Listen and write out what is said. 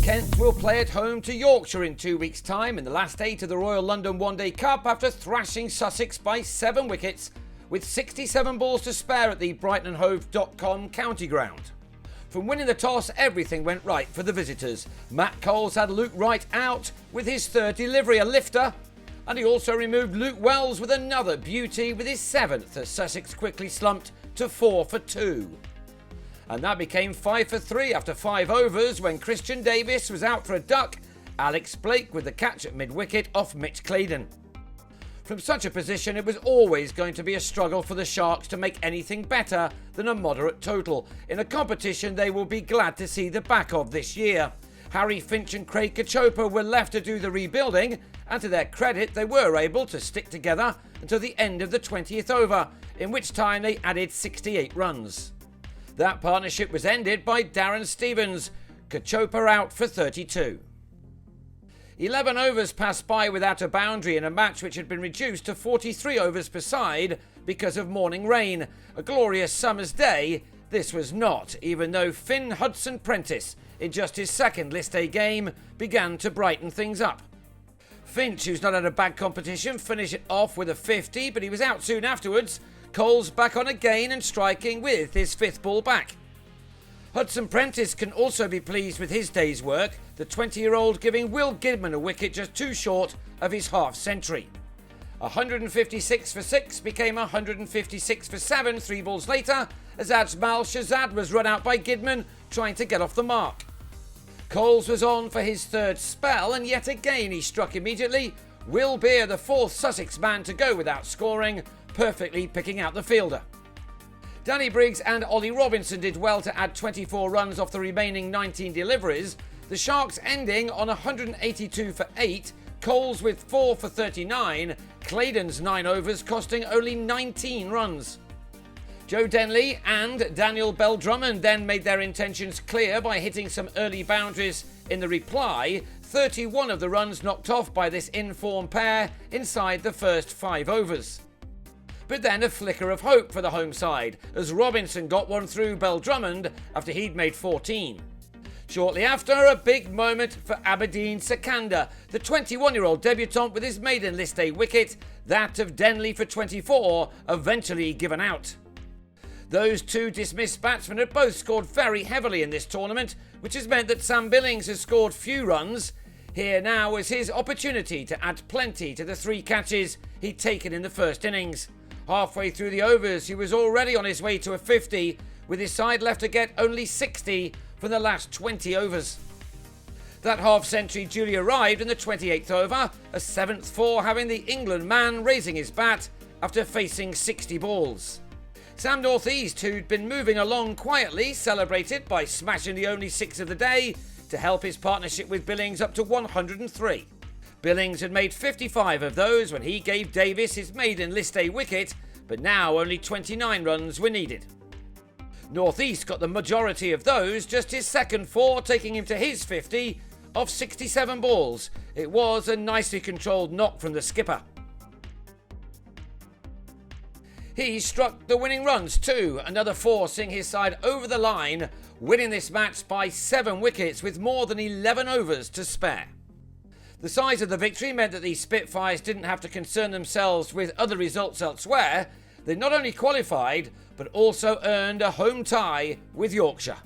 Kent will play at home to Yorkshire in 2 weeks' time in the last 8 of the Royal London One Day Cup after thrashing Sussex by 7 wickets with 67 balls to spare at the BrightonandHove.com county ground. From winning the toss, everything went right for the visitors. Matt Coles had Luke Wright out with his third delivery, a lifter, and he also removed Luke Wells with another beauty with his 7th as Sussex quickly slumped to 4 for 2. And that became 5 for 3 after 5 overs when Christian Davis was out for a duck, Alex Blake with the catch at mid-wicket off Mitch Claydon. From such a position, it was always going to be a struggle for the Sharks to make anything better than a moderate total, in a competition they will be glad to see the back of this year. Harry Finch and Craig Kachopa were left to do the rebuilding, and to their credit, they were able to stick together until the end of the 20th over, in which time they added 68 runs. That partnership was ended by Darren Stevens, Kachopa out for 32. 11 overs passed by without a boundary in a match which had been reduced to 43 overs per side because of morning rain. A glorious summer's day, this was not, even though Finn Hudson-Prentice, in just his second List A game, began to brighten things up. Finch, who's not had a bad competition, finished it off with a 50, but he was out soon afterwards. Coles back on again and striking with his 5th ball back. Hudson-Prentice can also be pleased with his day's work, the 20-year-old giving Will Gidman a wicket just too short of his half-century. 156 for 6 became 156 for 7 3 balls later as Ajmal Shahzad was run out by Gidman trying to get off the mark. Coles was on for his 3rd spell and yet again he struck immediately. Will Beer, the 4th Sussex man to go without scoring, perfectly picking out the fielder. Danny Briggs and Ollie Robinson did well to add 24 runs off the remaining 19 deliveries, the Sharks ending on 182 for 8, Coles with 4 for 39, Claydon's 9 overs costing only 19 runs. Joe Denley and Daniel Bell-Drummond then made their intentions clear by hitting some early boundaries in the reply, 31 of the runs knocked off by this in-form pair inside the first 5 overs. But then a flicker of hope for the home side as Robinson got one through Bell-Drummond after he'd made 14. Shortly after, a big moment for Aberdeen Sakanda, the 21-year-old debutant with his maiden List A wicket, that of Denley for 24, eventually given out. Those two dismissed batsmen had both scored very heavily in this tournament, which has meant that Sam Billings has scored few runs. Here now was his opportunity to add plenty to the 3 catches he'd taken in the first innings. Halfway through the overs, he was already on his way to a 50, with his side left to get only 60 from the last 20 overs. That half-century duly arrived in the 28th over, a 7th for having the England man raising his bat after facing 60 balls. Sam North East, who'd been moving along quietly, celebrated by smashing the only 6 of the day to help his partnership with Billings up to 103. Billings had made 55 of those when he gave Davis his maiden List A wicket, but now only 29 runs were needed. North East got the majority of those, just his 2nd for, taking him to his 50 off 67 balls. It was a nicely controlled knock from the skipper. He struck the winning runs too, another 4 seeing his side over the line, winning this match by 7 wickets with more than 11 overs to spare. The size of the victory meant that the Spitfires didn't have to concern themselves with other results elsewhere. They not only qualified, but also earned a home tie with Yorkshire.